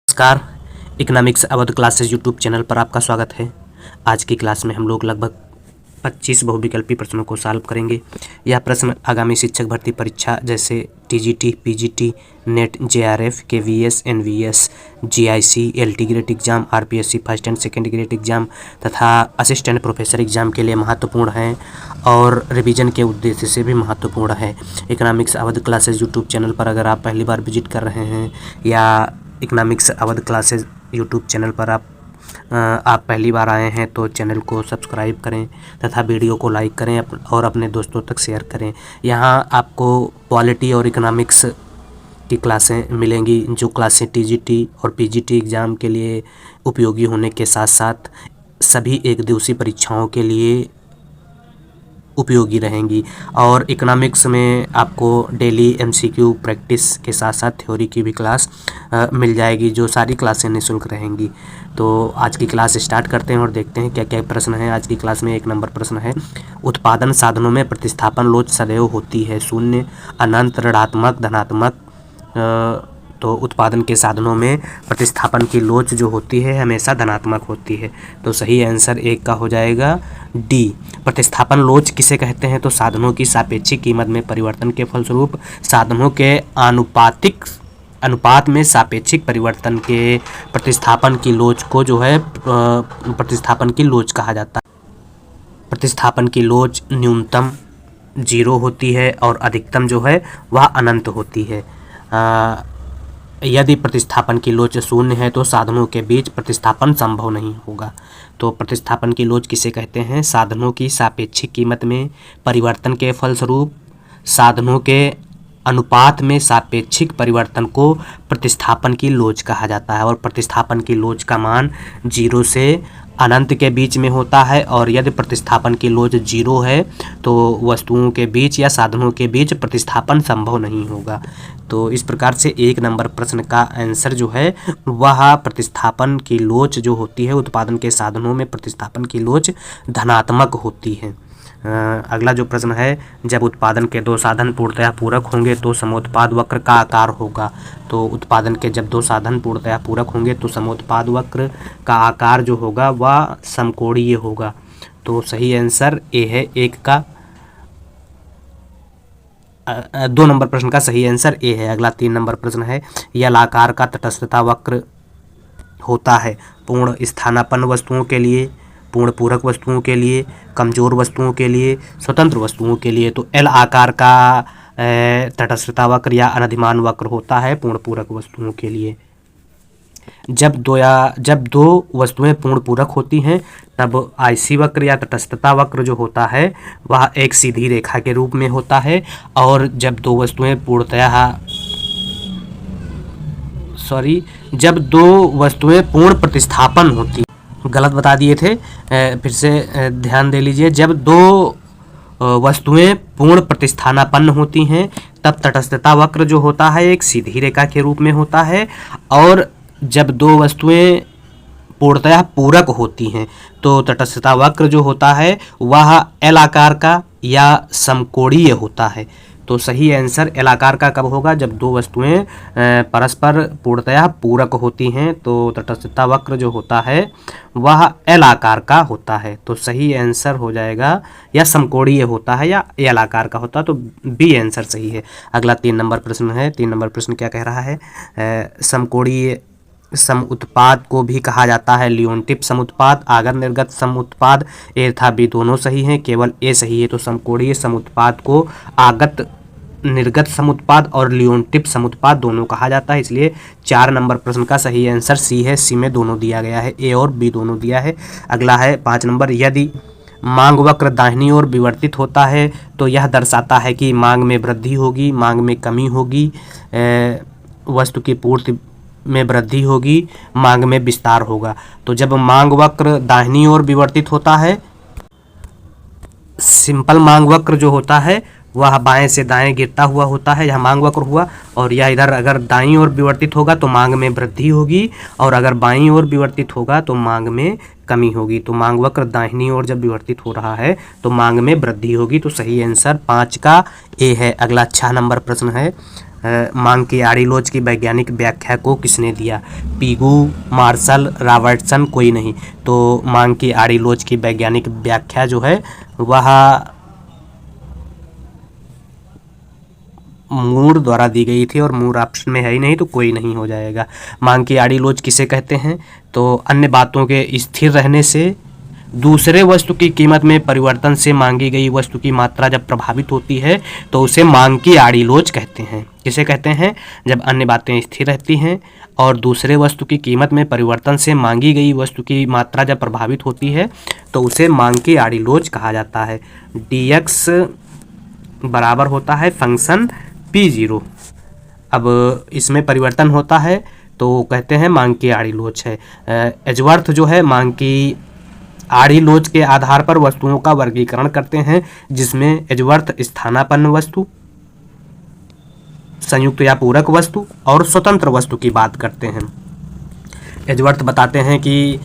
नमस्कार। Economics Awadh classes YouTube channel पर आपका स्वागत है। आज की क्लास में हम लोग लगभग 25 बहुविकल्पी प्रश्नों को सॉल्व करेंगे। यह प्रश्न आगामी शिक्षक भर्ती परीक्षा जैसे TGT, PGT, NET, JRF, KVS, NVS, GIC, LT grade exam, RPSC first and second grade exam तथा असिस्टेंट प्रोफेसर एग्जाम के लिए महत्वपूर्ण हैं और रिवीजन के उद्देश्य से भी महत्वपूर्ण है। Economics Awadh classes YouTube channel पर अगर आप पहली बार विजिट कर रहे हैं या economics Awadh classes YouTube channel पर आप पहली बार आए हैं तो चैनल को सब्सक्राइब करें तथा वीडियो को लाइक करें और अपने दोस्तों तक शेयर करें। यहाँ आपको पॉलिटी और इकोनॉमिक्स की क्लासें मिलेंगी, जो क्लासें टीजीटी और पीजीटी एग्ज़ाम के लिए उपयोगी होने के साथ साथ सभी एक दिवसीय परीक्षाओं के लिए उपयोगी रहेंगी। और इकोनॉमिक्स में आपको डेली एमसीक्यू प्रैक्टिस के साथ साथ थ्योरी की भी क्लास मिल जाएगी, जो सारी क्लासें निःशुल्क रहेंगी। तो आज की क्लास स्टार्ट करते हैं और देखते हैं क्या क्या प्रश्न है। आज की क्लास में 1 नंबर प्रश्न है, उत्पादन साधनों में प्रतिस्थापन लोच सदैव होती है, शून्य, अनंत, ऋणात्मक, धनात्मक। तो उत्पादन के साधनों में प्रतिस्थापन की लोच जो होती है हमेशा धनात्मक होती है। तो सही आंसर 1 का हो जाएगा डी। प्रतिस्थापन लोच किसे कहते हैं? तो साधनों की सापेक्षिक कीमत में परिवर्तन के फलस्वरूप साधनों के अनुपात में सापेक्षिक परिवर्तन के प्रतिस्थापन की लोच को जो है प्रतिस्थापन की लोच कहा जाता है। प्रतिस्थापन की लोच न्यूनतम 0 होती है और अधिकतम जो है वह अनंत होती है। यदि प्रतिस्थापन की लोच 0 है तो साधनों के बीच प्रतिस्थापन संभव नहीं होगा। तो प्रतिस्थापन की लोच किसे कहते हैं? साधनों की सापेक्षिक कीमत में परिवर्तन के फलस्वरूप साधनों के अनुपात में सापेक्षिक परिवर्तन को प्रतिस्थापन की लोच कहा जाता है। और प्रतिस्थापन की लोच का मान 0 से अनंत के बीच में होता है। और यदि प्रतिस्थापन की लोच 0 है तो वस्तुओं के बीच या साधनों के बीच प्रतिस्थापन संभव नहीं होगा। तो इस प्रकार से 1 नंबर प्रश्न का आंसर जो है वह प्रतिस्थापन की लोच जो होती है, उत्पादन के साधनों में प्रतिस्थापन की लोच धनात्मक होती है। अगला जो प्रश्न है, जब उत्पादन के 2 साधन पूर्णतया पूरक होंगे तो समोत्पाद वक्र का आकार होगा। तो उत्पादन के जब 2 साधन पूर्णतया पूरक होंगे तो समोत्पाद वक्र का आकार जो होगा वह समकोणीय होगा। तो सही आंसर ए है 1 का। 2 नंबर प्रश्न का सही आंसर ए है। अगला 3 नंबर प्रश्न है, यल आकार का तटस्थता वक्र होता है पूर्ण स्थानापन्न वस्तुओं के लिए, पूर्ण पूरक वस्तुओं के लिए, कमजोर वस्तुओं के लिए, स्वतंत्र वस्तुओं के लिए। तो एल आकार का तटस्थता वक्र या अनधिमान वक्र होता है पूर्ण पूरक वस्तुओं के लिए। जब दो वस्तुएं पूर्ण पूरक होती हैं तब आईसी वक्र या तटस्थता वक्र जो होता है वह एक सीधी रेखा के रूप में होता है। और जब दो वस्तुएं पूर्ण प्रतिस्थापन होती, गलत बता दिए थे, फिर से ध्यान दे लीजिए। जब 2 वस्तुएं पूर्ण प्रतिस्थानापन्न होती हैं तब तटस्थता वक्र जो होता है एक सीधी रेखा के रूप में होता है। और जब 2 वस्तुएं पूर्णतया पूरक होती हैं तो तटस्थता वक्र जो होता है वह एल आकार का या समकोणीय होता है। तो सही आंसर एल आकार का कब होगा? जब 2 वस्तुएं परस्पर पूर्णतया पूरक होती हैं तो तटस्थता वक्र जो होता है वह एल आकार का होता है। तो सही आंसर हो जाएगा, या समकोणीय होता है या एल आकार का होता है, तो बी आंसर सही है। अगला 3 नंबर प्रश्न है। 3 नंबर प्रश्न क्या कह रहा है? समकोणीय समुत्पाद को भी कहा जाता है लियोनटिप समुत्पाद, आगत निर्गत समुत्पाद। ए तथा बी दोनों सही हैं, केवल ए सही है। तो समकोणीय समुत्पाद को आगत निर्गत समुत्पाद और लियोनटिप समुत्पाद दोनों कहा जाता है। इसलिए 4 नंबर प्रश्न का सही आंसर सी है। सी में दोनों दिया गया है, ए और बी दोनों दिया है। अगला है 5 नंबर, यदि मांग वक्र दाहिनी ओर विवर्तित होता है तो यह दर्शाता है कि मांग में वृद्धि होगी, मांग में कमी होगी, वस्तु की पूर्ति में वृद्धि होगी, मांग में विस्तार होगा। तो जब मांग वक्र दाहिनी ओर विवर्तित होता है, सिंपल मांग वक्र जो होता है वह बाएं से दाएं गिरता हुआ होता है, यह मांग वक्र हुआ। और यह इधर अगर दाईं ओर विवर्तित होगा तो मांग में वृद्धि होगी, और अगर बाईं ओर विवर्तित होगा तो मांग में कमी होगी। तो मांग वक्र दाहिनी ओर जब विवर्तित हो रहा है तो मांग में वृद्धि होगी। तो सही आंसर 5 का ए है। अगला 6 नंबर प्रश्न है, मांग की आड़ी लोच की वैज्ञानिक व्याख्या को किसने दिया? पीगू, मार्शल, रॉबर्टसन, कोई नहीं। तो मांग की आड़ी लोच की वैज्ञानिक व्याख्या जो है वह मूर द्वारा दी गई थी, और मूर ऑप्शन में है ही नहीं तो कोई नहीं हो जाएगा। मांग की आड़ी लोच किसे कहते हैं? तो अन्य बातों के स्थिर रहने से, दूसरे वस्तु की कीमत में परिवर्तन से मांगी गई वस्तु की मात्रा जब प्रभावित होती है तो उसे मांग की आड़ी लोच कहते हैं। किसे कहते हैं? जब अन्य बातें स्थिर रहती हैं और दूसरे वस्तु की कीमत में परिवर्तन से मांगी गई वस्तु की मात्रा जब प्रभावित होती है तो उसे मांग की आड़ी लोच कहा जाता है। dx बराबर होता है फंक्शन p0। अब इसमें परिवर्तन होता है तो कहते हैं मांग की आड़ी लोच है। एजवर्थ जो है मांग की आड़ी लोच के आधार पर वस्तुओं का वर्गीकरण करते हैं, जिसमें एजवर्थ स्थानापन्न वस्तु, संयुक्त या पूरक वस्तु और स्वतंत्र वस्तु की बात करते हैं। एजवर्थ बताते हैं कि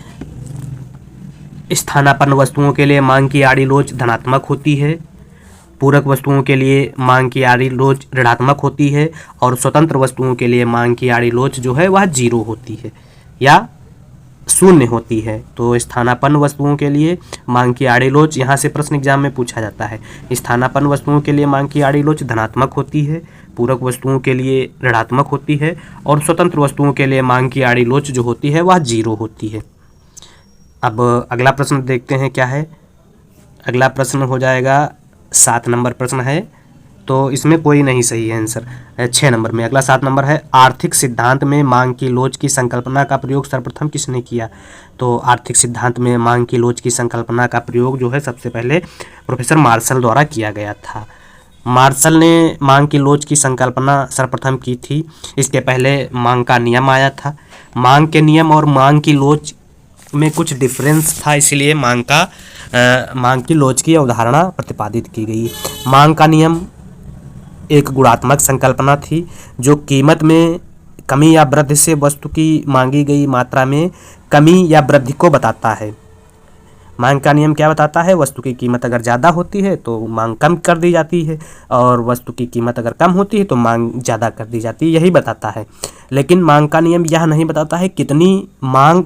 स्थानापन्न वस्तुओं के लिए मांग की आड़ी लोच धनात्मक होती है, पूरक वस्तुओं के लिए मांग की आड़ी लोच ऋणात्मक होती है, और स्वतंत्र वस्तुओं के लिए मांग की आड़ी लोच जो है वह 0 होती है या शून्य होती है। तो स्थानापन्न वस्तुओं के लिए मांग की आड़ी लोच, यहाँ से प्रश्न एग्जाम में पूछा जाता है, स्थानापन्न वस्तुओं के लिए मांग की आड़ी लोच धनात्मक होती है, पूरक वस्तुओं के लिए ऋणात्मक होती है, और स्वतंत्र वस्तुओं के लिए मांग की आड़ी लोच जो होती है वह 0 होती है। अब अगला प्रश्न देखते हैं क्या है। अगला प्रश्न हो जाएगा 7 नंबर प्रश्न है, तो इसमें कोई नहीं सही है आंसर। 6 नंबर में अगला 7 नंबर है, आर्थिक सिद्धांत में मांग की लोच की संकल्पना का प्रयोग सर्वप्रथम किसने किया? तो आर्थिक सिद्धांत में मांग की लोच की संकल्पना का प्रयोग जो है सबसे पहले प्रोफेसर मार्शल द्वारा किया गया था। मार्शल ने मांग की लोच की संकल्पना सर्वप्रथम की थी। इसके पहले मांग का नियम आया था। मांग के नियम और मांग की लोच में कुछ डिफरेंस था, इसलिए मांग की लोच की अवधारणा प्रतिपादित की गई। मांग का नियम एक गुणात्मक संकल्पना थी जो कीमत में कमी या वृद्धि से वस्तु की मांगी गई मात्रा में कमी या वृद्धि को बताता है। मांग का नियम क्या बताता है? वस्तु की कीमत अगर ज़्यादा होती है तो मांग कम कर दी जाती है, और वस्तु की कीमत अगर कम होती है तो मांग ज़्यादा कर दी जाती है, यही बताता है। लेकिन मांग का नियम यह नहीं बताता है कितनी मांग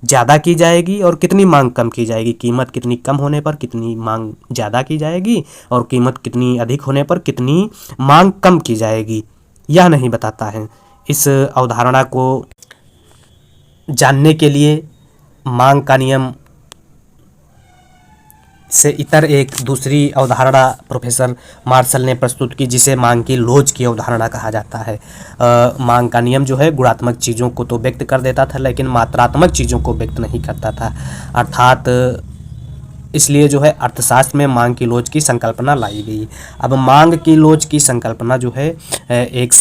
ज़्यादा की जाएगी और कितनी मांग कम की जाएगी, कीमत कितनी कम होने पर कितनी मांग ज़्यादा की जाएगी और कीमत कितनी अधिक होने पर कितनी मांग कम की जाएगी, यह नहीं बताता है। इस अवधारणा को जानने के लिए मांग का नियम से इतर एक दूसरी अवधारणा प्रोफेसर मार्शल ने प्रस्तुत की, जिसे मांग की लोच की अवधारणा कहा जाता है। मांग का नियम जो है गुणात्मक चीज़ों को तो व्यक्त कर देता था, लेकिन मात्रात्मक चीज़ों को व्यक्त नहीं करता था। अर्थात इसलिए जो है अर्थशास्त्र में मांग की लोच की संकल्पना लाई गई। अब मांग की लोच की संकल्पना जो है एक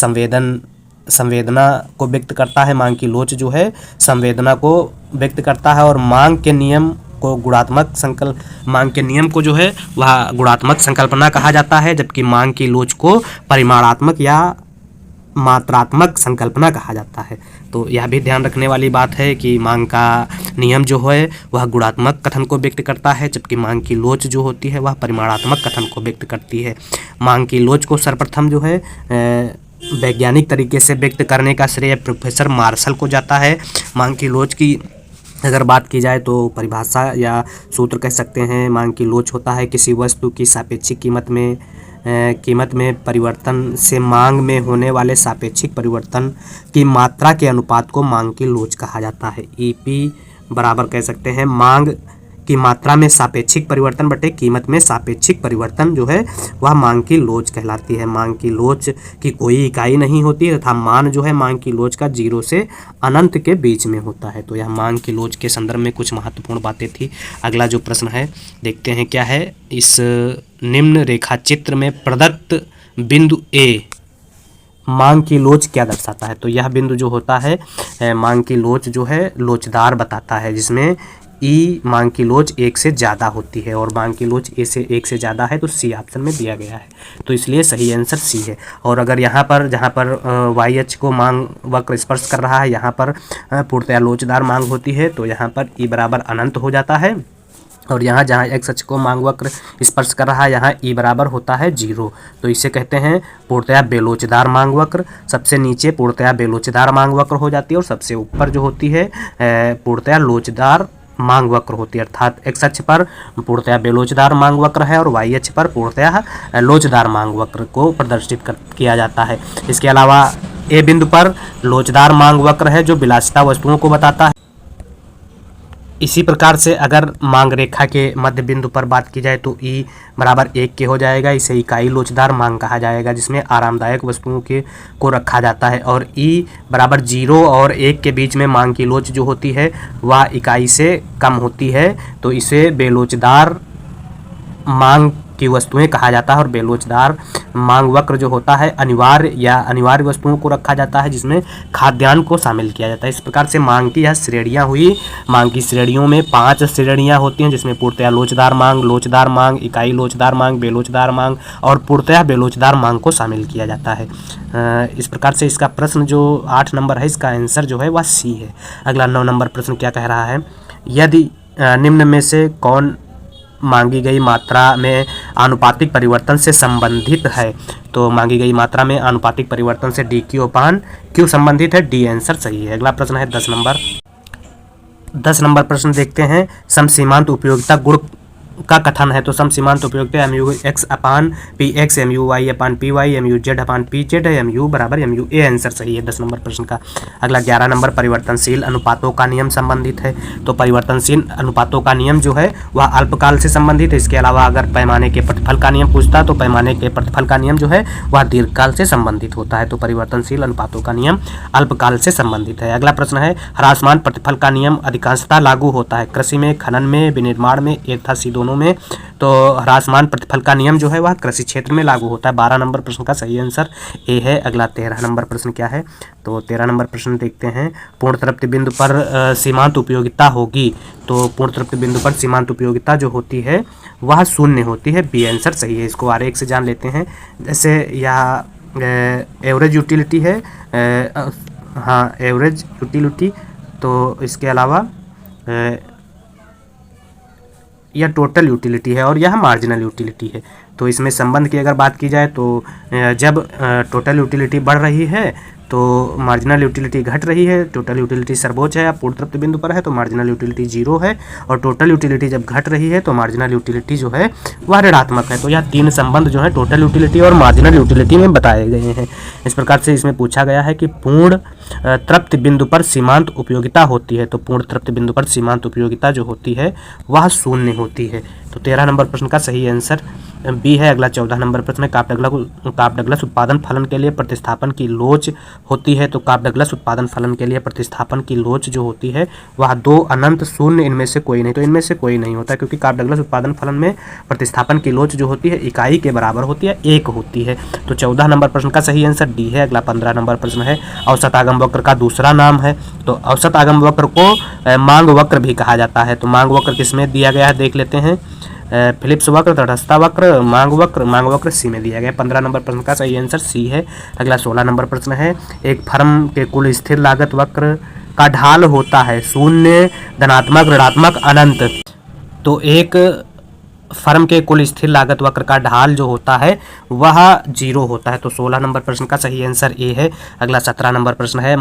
संवेदना को व्यक्त करता है। मांग की लोच जो है संवेदना को व्यक्त करता है, और मांग के नियम को जो है वह गुणात्मक संकल्पना कहा जाता है, जबकि मांग की लोच को परिमाणात्मक या मात्रात्मक संकल्पना कहा जाता है। तो यह भी ध्यान रखने वाली बात है कि मांग का नियम जो है वह गुणात्मक कथन को व्यक्त करता है, जबकि मांग की लोच जो होती है वह परिमाणात्मक कथन को व्यक्त करती है। मांग की लोच को सर्वप्रथम जो है वैज्ञानिक तरीके से व्यक्त करने का श्रेय प्रोफेसर मार्शल को जाता है। मांग की लोच की अगर बात की जाए तो परिभाषा या सूत्र कह सकते हैं। मांग की लोच होता है किसी वस्तु की सापेक्षिक कीमत में परिवर्तन से मांग में होने वाले सापेक्षिक परिवर्तन की मात्रा के अनुपात को मांग की लोच कहा जाता है। EP बराबर कह सकते हैं मांग की मात्रा में सापेक्षिक परिवर्तन बटे कीमत में सापेक्षिक परिवर्तन जो है वह मांग की लोच कहलाती है। मांग की लोच की कोई इकाई नहीं होती है तथा मान जो है मांग की लोच का 0 से अनंत के बीच में होता है। तो यह मांग की लोच के संदर्भ में कुछ महत्वपूर्ण बातें थी। अगला जो प्रश्न है देखते हैं क्या है। इस निम्न रेखा चित्र में प्रदत्त बिंदु A मांग की लोच क्या दर्शाता है? तो यह बिंदु जो होता है मांग की लोच जो है लोचदार बताता है, जिसमें E मांग की लोच 1 से ज़्यादा होती है, और मांग की लोच A से 1 से ज़्यादा है तो C ऑप्शन में दिया गया है, तो इसलिए सही आंसर C है। और अगर यहाँ पर जहाँ पर YH को मांग वक्र स्पर्श कर रहा है यहाँ पर पूर्णतया लोचदार मांग होती है, तो यहाँ पर E बराबर अनंत हो जाता है और यहाँ जहाँ एक्स अक्ष को मांग वक्र स्पर्श कर रहा है यहाँ ई बराबर होता है 0। तो इसे कहते हैं पूर्णतया बेलोचदार मांग वक्र। सबसे नीचे पूर्णतया बेलोचदार मांग वक्र हो जाती है और सबसे ऊपर जो होती है पूर्णतया लोचदार मांग वक्र होती है। अर्थात एक्स अक्ष पर पूर्णतया बेलोचदार मांग वक्र है और वाई अक्ष पर पूर्णतया लोचदार मांग वक्र को प्रदर्शित किया जाता है। इसके अलावा ए बिंदु पर लोचदार मांग वक्र है जो विलासिता वस्तुओं को बताता है। इसी प्रकार से अगर मांग रेखा के मध्य बिंदु पर बात की जाए तो ई बराबर 1 के हो जाएगा। इसे इकाई लोचदार मांग कहा जाएगा जिसमें आरामदायक वस्तुओं को रखा जाता है। और ई बराबर 0 और 1 के बीच में मांग की लोच जो होती है वह इकाई से कम होती है, तो इसे बेलोचदार मांग की वस्तुएं कहा जाता है। और बेलोचदार मांग वक्र जो होता है अनिवार्य वस्तुओं को रखा जाता है जिसमें खाद्यान्न को शामिल किया जाता है। इस प्रकार से मांग की यह श्रेणियां हुई। मांग की श्रेणियों में 5 श्रेणियां होती हैं जिसमें पूर्णतया लोचदार मांग, इकाई लोचदार मांग, बेलोचदार मांग और पूर्णतया बेलोचदार मांग को शामिल किया जाता है। इस प्रकार से इसका प्रश्न जो 8 नंबर है इसका आंसर जो है वह सी है। अगला 9 नंबर प्रश्न क्या कह रहा है, यदि निम्न में से कौन मांगी गई मात्रा में आनुपातिक परिवर्तन से संबंधित है। तो मांगी गई मात्रा में आनुपातिक परिवर्तन से dQ/Q संबंधित है, डी आंसर सही है। अगला प्रश्न है 10 नंबर प्रश्न देखते हैं। समसीमांत उपयोगिता गुण का कथन है। तो समसीमांत उपयोगिता MU(x/P(x), MU(y/Py), MU(z/Pz) है, MU बराबर MU। ए आंसर सही है 10 नंबर प्रश्न का। अगला 11 नंबर परिवर्तनशील अनुपातों का नियम संबंधित है। तो परिवर्तनशील अनुपातों का नियम जो है वह अल्पकाल से संबंधित है। इसके अलावा अगर पैमाने के प्रतिफल का नियम पूछता तो पैमाने के प्रतिफल का नियम जो है वह दीर्घकाल से संबंधित होता है। तो परिवर्तनशील अनुपातों का नियम अल्पकाल से संबंधित है। अगला प्रश्न है ह्रासमान प्रतिफल का नियम अधिकांशतः लागू होता है कृषि में, खनन में, विनिर्माण में, एक था सी दोनों में। तो ह्रासमान प्रतिफल का नियम जो है वह कृषि क्षेत्र में लागू होता है। 12 नंबर प्रश्न का सही आंसर ए है। अगला 13 नंबर प्रश्न क्या है, तो 13 नंबर प्रश्न देखते हैं। पूर्ण तृप्ति बिंदु पर सीमांत उपयोगिता होगी। तो पूर्ण तृप्ति बिंदु पर सीमांत उपयोगिता जो होती है वह 0 होती है, बी आंसर सही है। इसको आरेख से जान लेते हैं। जैसे यह एवरेज यूटिलिटी है, हाँ एवरेज यूटिलिटी। तो इसके अलावा यह टोटल यूटिलिटी है और यह मार्जिनल यूटिलिटी है। तो इसमें संबंध की अगर बात की जाए तो जब टोटल यूटिलिटी बढ़ रही है तो मार्जिनल यूटिलिटी घट रही है। टोटल यूटिलिटी सर्वोच्च है, पूर्ण तृप्ति बिंदु पर है तो मार्जिनल यूटिलिटी 0 है। और टोटल यूटिलिटी जब घट रही है तो मार्जिनल यूटिलिटी जो है वह ऋणात्मक है। तो यह 3 संबंध जो है टोटल यूटिलिटी और मार्जिनल यूटिलिटी में बताए गए हैं। इस प्रकार से इसमें पूछा गया है कि पूर्ण तृप्ति बिंदु पर सीमांत उपयोगिता होती है। तो पूर्ण तृप्ति बिंदु पर सीमांत उपयोगिता जो होती है वह 0 होती है। तो 13 नंबर प्रश्न का सही आंसर बी है। अगला 14 नंबर प्रश्न है काप डगलस उत्पादन फलन के लिए प्रतिस्थापन की लोच होती है। तो काप डगलस उत्पादन फलन के लिए प्रतिस्थापन की लोच जो होती है वह 2 अनंत 0 इनमें से कोई नहीं। तो इनमें से कोई नहीं होता क्योंकि काप डगलस उत्पादन फलन में प्रतिस्थापन की लोच जो होती है इकाई के बराबर होती है, 1 होती है। तो 14 नंबर प्रश्न का सही आंसर डी है। अगला 15 नंबर प्रश्न है औसत आगम वक्र का दूसरा नाम है। तो औसत आगम वक्र को मांग वक्र भी कहा जाता है। तो मांग वक्र किसमें दिया गया है देख लेते हैं। फिलिप्स वक्र, तटस्थता वक्र, मांग वक्र सी में दिया गया। 15 नंबर प्रश्न का सही आंसर सी है। अगला 16 नंबर प्रश्न है एक फर्म के कुल स्थिर लागत वक्र का ढाल होता है 0, धनात्मक, ऋणात्मक, अनंत। तो एक फर्म के कुल स्थिर लागत वक्र का ढाल जो होता है वह 0 होता है। तो 16 नंबर प्रश्न का सही आंसर ए है। अगला 17 नंबर प्रश्न है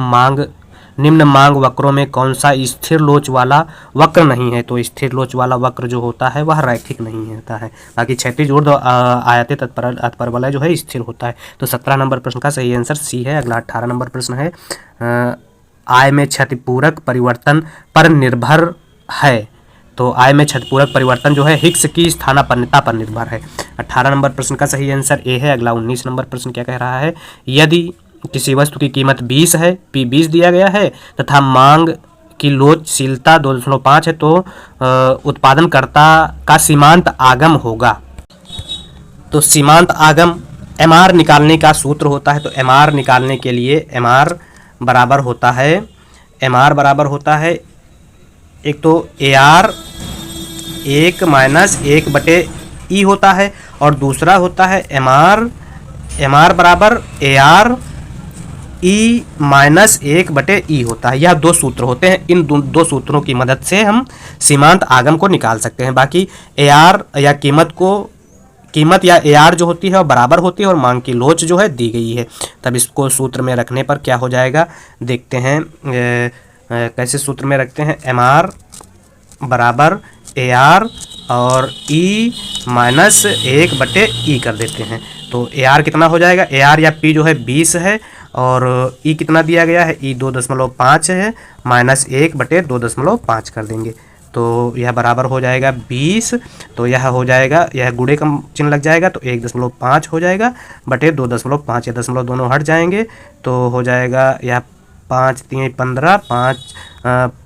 निम्न मांग वक्रों में कौन सा स्थिर लोच वाला वक्र नहीं है। तो स्थिर लोच वाला वक्र जो होता है वह रैखिक नहीं होता है, बाकी क्षैतिज ऊर्ध्व आयतित तत्परवलय जो है स्थिर होता है। तो 17 नंबर प्रश्न का सही आंसर सी है। अगला 18 नंबर प्रश्न है आय में क्षतिपूरक परिवर्तन पर निर्भर है। तो आय में क्षतिपूरक परिवर्तन जो है हिग्स की स्थानापन्नता पर निर्भर है। 18 नंबर प्रश्न का सही आंसर ए है। अगला 19 नंबर प्रश्न क्या कह रहा है, यदि किसी वस्तु की कीमत 20 है, P 20 दिया गया है तथा मांग की लोचशीलता 2.5 है तो उत्पादनकर्ता का सीमांत आगम होगा। तो सीमांत आगम MR निकालने का सूत्र होता है। तो MR निकालने के लिए MR बराबर होता है एक तो AR 1 माइनस 1/E होता है और दूसरा होता है MR बराबर AR ई माइनस 1/E होता है। यह दो सूत्र होते हैं, इन दो सूत्रों की मदद से हम सीमांत आगम को निकाल सकते हैं। बाकी AR या कीमत या AR जो होती है वो बराबर होती है और मांग की लोच जो है दी गई है। तब इसको सूत्र में रखने पर क्या हो जाएगा, देखते हैं कैसे सूत्र में रखते हैं। MR बराबर AR और E माइनस 1/E कर देते हैं। तो AR कितना हो जाएगा, AR या P जो है 20 है और E कितना दिया गया है, E 2.5 है, माइनस 1/2.5 कर देंगे तो यह बराबर हो जाएगा 20। तो यह हो जाएगा, यह गुणे का चिन्ह लग जाएगा तो 1.5 हो जाएगा बटे 2.5, या दशमलव दोनों हट जाएंगे तो हो जाएगा यह 5 3 15, 5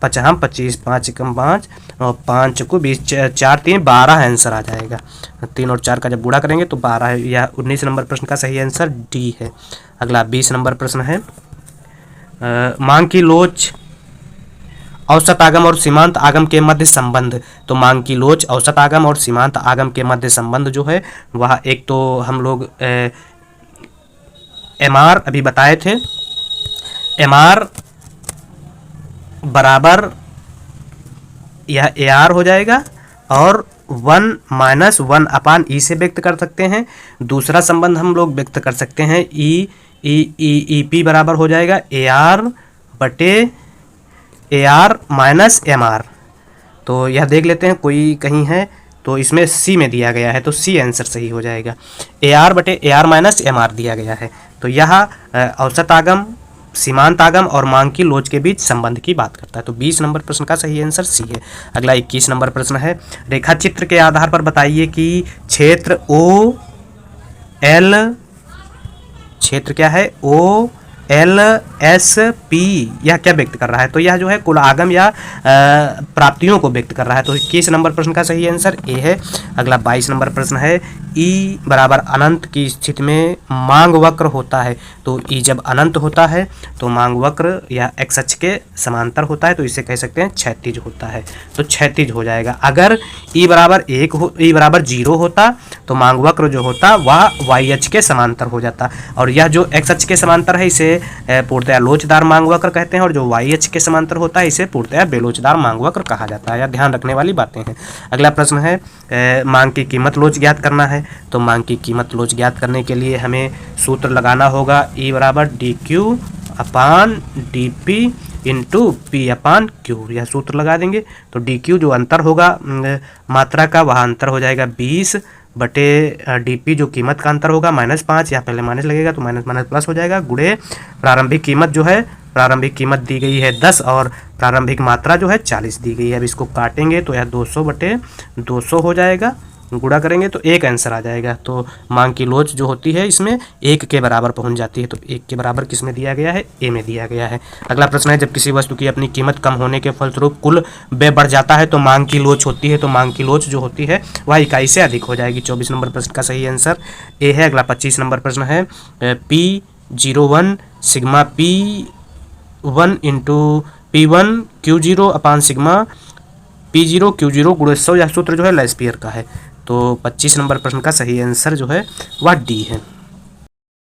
5 25, 5 कम 5 और 5 को 20, 4 3 12 आंसर आ जाएगा। 3 और 4 का जब गुणा करेंगे तो 12 है। यह 19 नंबर प्रश्न का सही आंसर डी है। अगला 20 नंबर प्रश्न है, मांग की लोच औसत आगम और सीमांत आगम के मध्य संबंध। तो मांग की लोच औसत आगम और सीमांत आगम के मध्य संबंध जो है वह एक तो हम लोग MR अभी बताए थे, MR बराबर यह AR हो जाएगा और 1 माइनस 1/E से व्यक्त कर सकते हैं। दूसरा संबंध हम लोग व्यक्त कर सकते हैं EP बराबर हो जाएगा AR माइनस MR। तो यह देख लेते हैं कोई कहीं है तो इसमें C में दिया गया है तो C आंसर सही हो जाएगा। AR माइनस MR दिया गया है। तो यह औसत आगम, सीमांत आगम और मांग की लोच के बीच संबंध की बात करता है। तो 20 नंबर प्रश्न का सही आंसर C है। अगला 21 नंबर प्रश्न है, रेखा चित्र के आधार पर बताइए कि क्षेत्र OL, क्षेत्र क्या है OLSP, यह क्या व्यक्त कर रहा है, तो यह जो है कुल आगम या प्राप्तियों को व्यक्त कर रहा है। तो 21 नंबर प्रश्न का सही आंसर A है। अगला 22 नंबर प्रश्न है, E बराबर अनंत की स्थिति में मांग वक्र होता है। तो E जब अनंत होता है तो मांग वक्र या x अक्ष के समांतर होता है, तो इसे कह सकते हैं क्षैतिज होता है। तो क्षैतिज हो जाएगा। अगर E बराबर 0 होता तो मांग वक्र जो होता वह y अक्ष के समांतर हो जाता, और यह जो x अक्ष के समांतर है इसे पूर्णतया लोचदार मांग वक्र कहते हैं, और जो y अक्ष के समांतर होता है इसे पूर्णतया बेलोचदार मांग वक्र कहा जाता है। यह ध्यान रखने वाली बातें हैं। अगला प्रश्न है, मांग की कीमत लोच ज्ञात करना है। तो मांग की कीमत लोच ज्ञात करने के लिए हमें सूत्र लगाना होगा E बराबर DQ/DP इंटू P/Q। यह सूत्र लगा देंगे तो DQ जो अंतर होगा मात्रा का वह अंतर हो जाएगा 20 बटे DP जो कीमत का अंतर होगा -5, यहाँ पहले माइनस लगेगा तो माइनस माइनस प्लस हो जाएगा, गुणे प्रारंभिक कीमत जो है, प्रारंभिक कीमत दी गई है 10 और प्रारंभिक मात्रा जो है 40 दी गई है। अब इसको काटेंगे तो यह 200 बटे 200 हो जाएगा, गुणा करेंगे तो 1 आंसर आ जाएगा। तो मांग की लोच जो होती है इसमें 1 के बराबर पहुंच जाती है। तो 1 के बराबर किस में दिया गया है, A में दिया गया है। अगला प्रश्न है, जब किसी वस्तु की अपनी कीमत कम होने के फलस्वरूप कुल व्यय बढ़ जाता है तो मांग की लोच होती है। तो मांग की लोच जो होती है वह इकाई से अधिक हो जाएगी। 24 नंबर प्रश्न का सही आंसर A है। अगला 25 नंबर प्रश्न है, P01 sigma P1 into P1 Q0 sigma P0 Q0 गुणे 100, यह सूत्र जो है लेस्पियर का है। तो 25 नंबर प्रश्न का सही आंसर जो है वह D है।